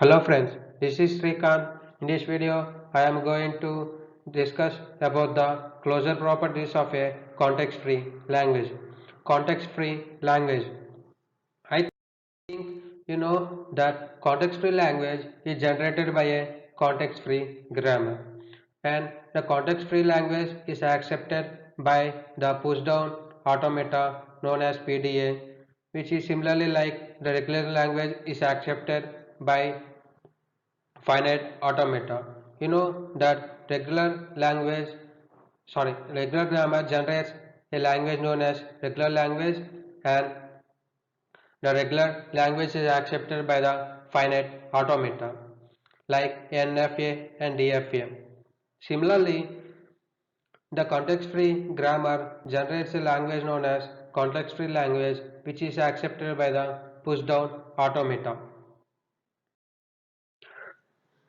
Hello friends, this is Srikanth. In this video, I am going to discuss about the closure properties of a context-free language. Context-free language. I think you know that context-free language is generated by a context-free grammar, and the context-free language is accepted by the push-down automata known as PDA, which is similarly like the regular language is accepted by finite automata. You know that regular grammar generates a language known as regular language, and the regular language is accepted by the finite automata like NFA and DFA. Similarly, the context-free grammar generates a language known as context-free language, which is accepted by the push-down automata.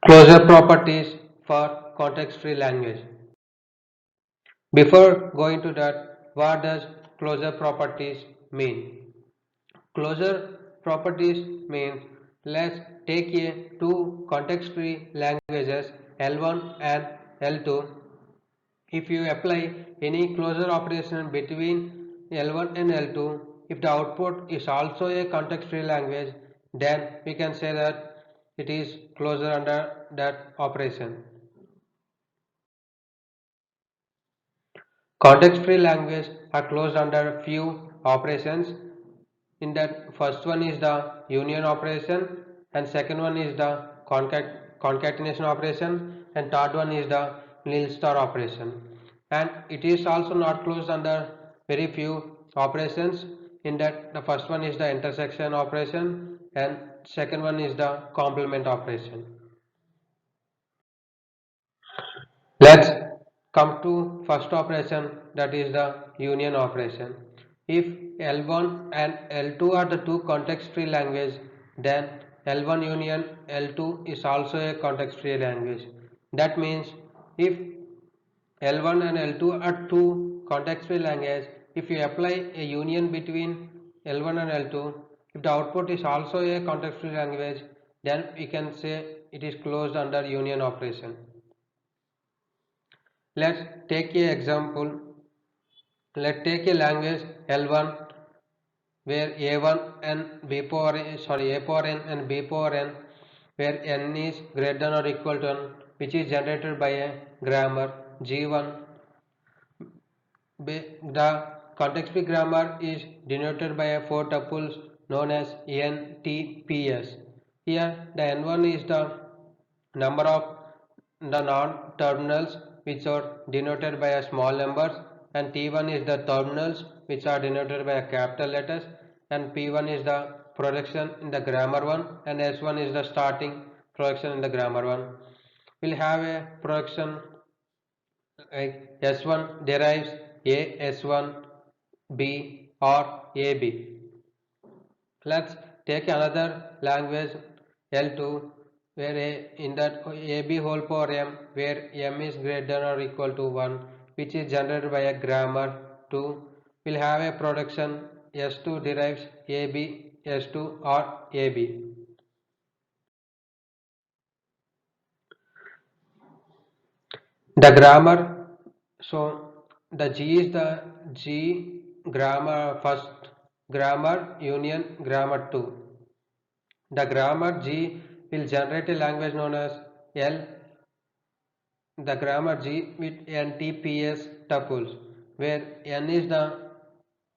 Closure properties for context-free language. Before going to that, what does closure properties mean? Closure properties means let's take a two context-free languages L1 and L2. If you apply any closure operation between L1 and L2, if the output is also a context-free language, then we can say that it is closure under that operation. Context-free language are closed under few operations. In that, first one is the union operation, and second one is the concatenation operation, and third one is the nil star operation. And it is also not closed under very few operations. In that, the first one is the intersection operation, and second one is the complement operation. Let's come to first operation, that is the union operation. If L1 and L2 are the two context-free language, then L1 union L2 is also a context-free language. That means if L1 and L2 are two context-free language, if you apply a union between L1 and L2, if the output is also a context-free language, then we can say it is closed under union operation. Let's take a example. Let's take a language L1 where A1 and B power A power n and B power n, where n is greater than or equal to n, which is generated by a grammar G1. The context-free grammar is denoted by a four tuples known as NTPS. Here the n1 is the number of the non-terminals which are denoted by a small numbers, and T1 is the terminals which are denoted by a capital letters, and P1 is the projection in the grammar 1, and S1 is the starting projection in the grammar 1. We'll have a projection like S1 derives A S1 B or AB. Let's take another language L2 where in that AB whole power m, where m is greater than or equal to 1, which is generated by a grammar 2, will have a production S2 derives AB S2 or AB. The grammar, so the G is the G grammar first, grammar union grammar 2. The grammar G will generate a language known as L, the grammar G with NTPS tuples, where N is the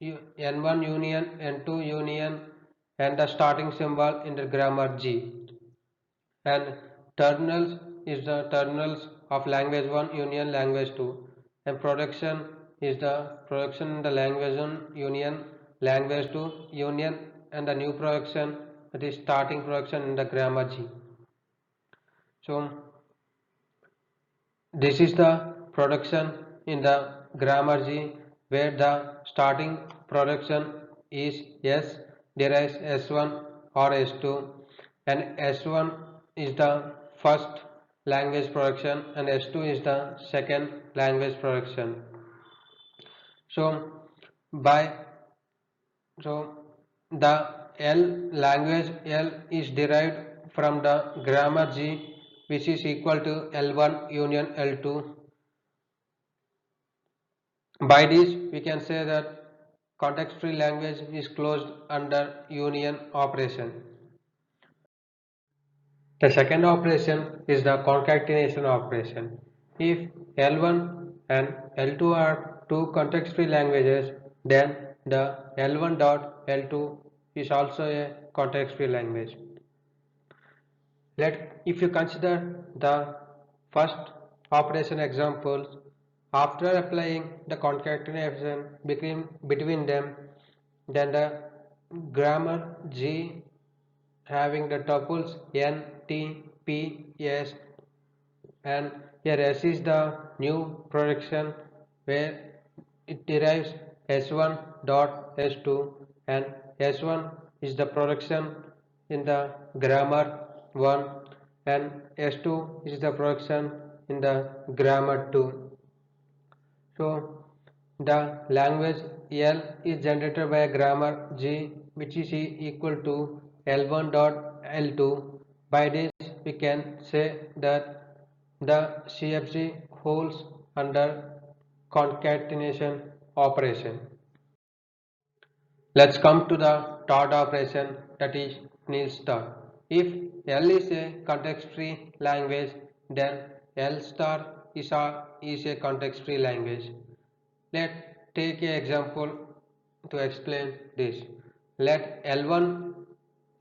N1 union, N2 union, and the starting symbol in the grammar G. And terminals is the terminals of language 1 union language 2, and production is the production in the language 1 union language 2 union, and the new production, that is starting production in the grammar G. So this is the production in the grammar G, where the starting production is S derives S1 or S2, and S1 is the first language production and S2 is the second language production. So by so the L language L is derived from the grammar G, which is equal to L1 union L2. By this, we can say that context-free language is closed under union operation. The second operation is the concatenation operation. If L1 and L2 are two context-free languages, then the L1 dot L2 is also a context-free language. If you consider the first operation examples, after applying the concatenation between them, then the grammar G having the tuples n, t, p, s, and here s is the new projection where it derives s1 dot s2, and s1 is the projection in the grammar 1 and s2 is the projection in the grammar 2. So the language L is generated by a grammar G, which is equal to L1 dot L2. By this we can say that the CFG holds under concatenation operation. Let's come to the third operation, that is nil star. If L is a context-free language, then L star is a context-free language. Let's take an example to explain this. Let L1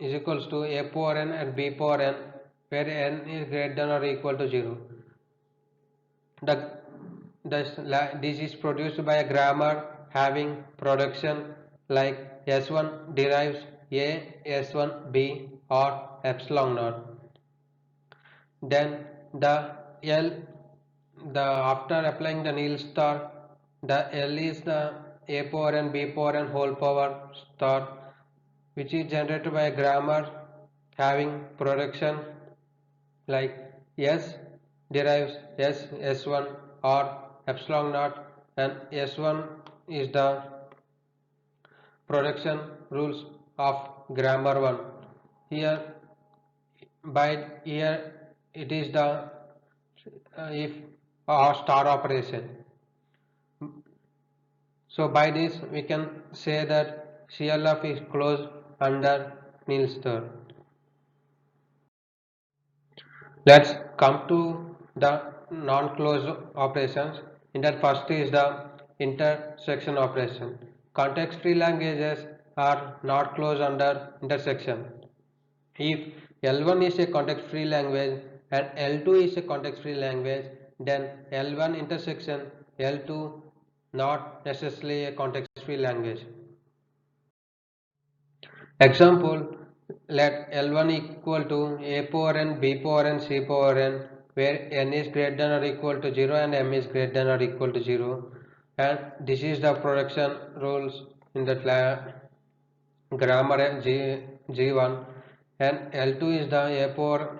is equals to a power n and b power n, where n is greater than or equal to 0. This is produced by a grammar having production like S1 derives A, S1 B or epsilon naught. Then after applying the nil star, the L is the A power n B power n whole power star, which is generated by a grammar having production like S derives S1 or epsilon naught, and S1 is the production rules of grammar 1. Here it is the if or star operation. So by this we can say that CLF is closed under nil star. Let's come to the non-closed operations. In that, first is the intersection operation. Context-free languages are not closed under intersection. If L1 is a context-free language and L2 is a context-free language, then L1 intersection L2 not necessarily a context-free language. Example, let L1 equal to A power n, B power n, C power n, where n is greater than or equal to 0 and m is greater than or equal to 0. And this is the production rules in the grammar G1, and L2 is the A power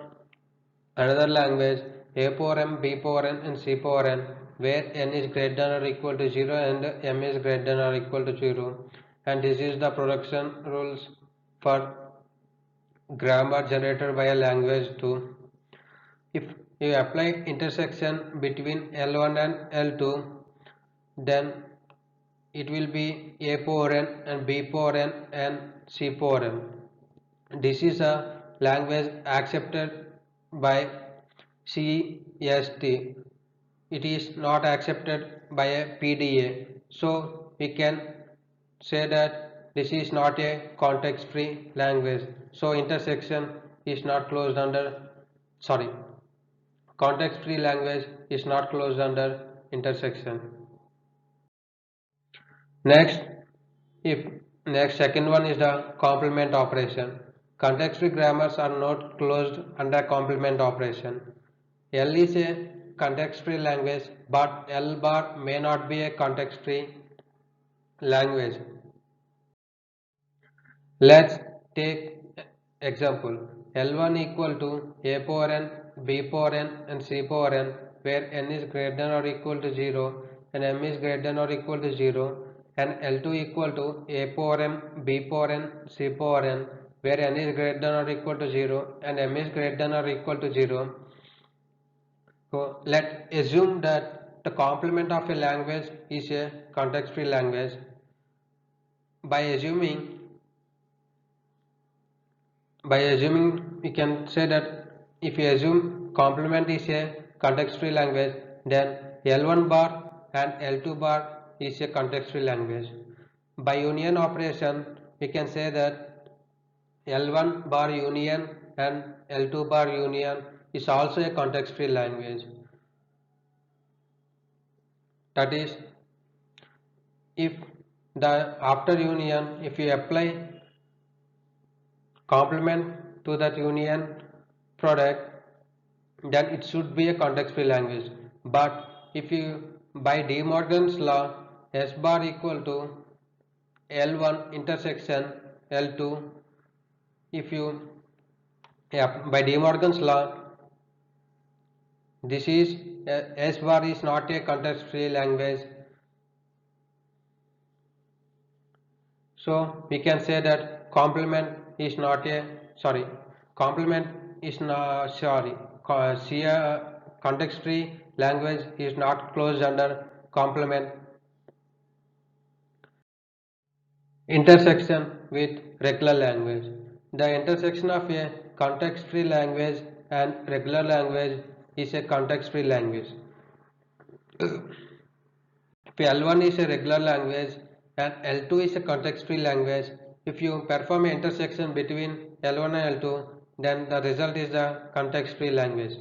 another language A power m, B power n and C power n, where n is greater than or equal to 0 and m is greater than or equal to 0. And this is the production rules for grammar generated by a language 2. If you apply intersection between L1 and L2, then it will be A power n and B power n and C power n. This is a language accepted by CST. It is not accepted by a PDA. So we can say that this is not a context-free language. So intersection is not closed under, context-free language is not closed under intersection. Next, second one is the complement operation. Context-free grammars are not closed under complement operation. L is a context-free language, but L bar may not be a context-free language. Let's take example. L1 equal to A power n, B power n and C power n, where n is greater than or equal to 0 and m is greater than or equal to 0, and L2 equal to A power m, B power n, C power n, where n is greater than or equal to 0 and m is greater than or equal to 0. So let's assume that the complement of a language is a context-free language. By assuming we can say that if we assume complement is a context-free language, then L1 bar and L2 bar is a context-free language. By union operation, we can say that L1 bar union and L2 bar union is also a context-free language. That is, if the after union, if you apply complement to that union product, then it should be a context-free language. But if you by De Morgan's law, S bar equal to L1 intersection L2, if you by De Morgan's law, this is S bar is not a context-free language. So we can say that complement is not a complement is not context-free language is not closed under complement intersection with regular language. The intersection of a context-free language and regular language is a context-free language. If L1 is a regular language and L2 is a context-free language, if you perform an intersection between L1 and L2, then the result is a context-free language.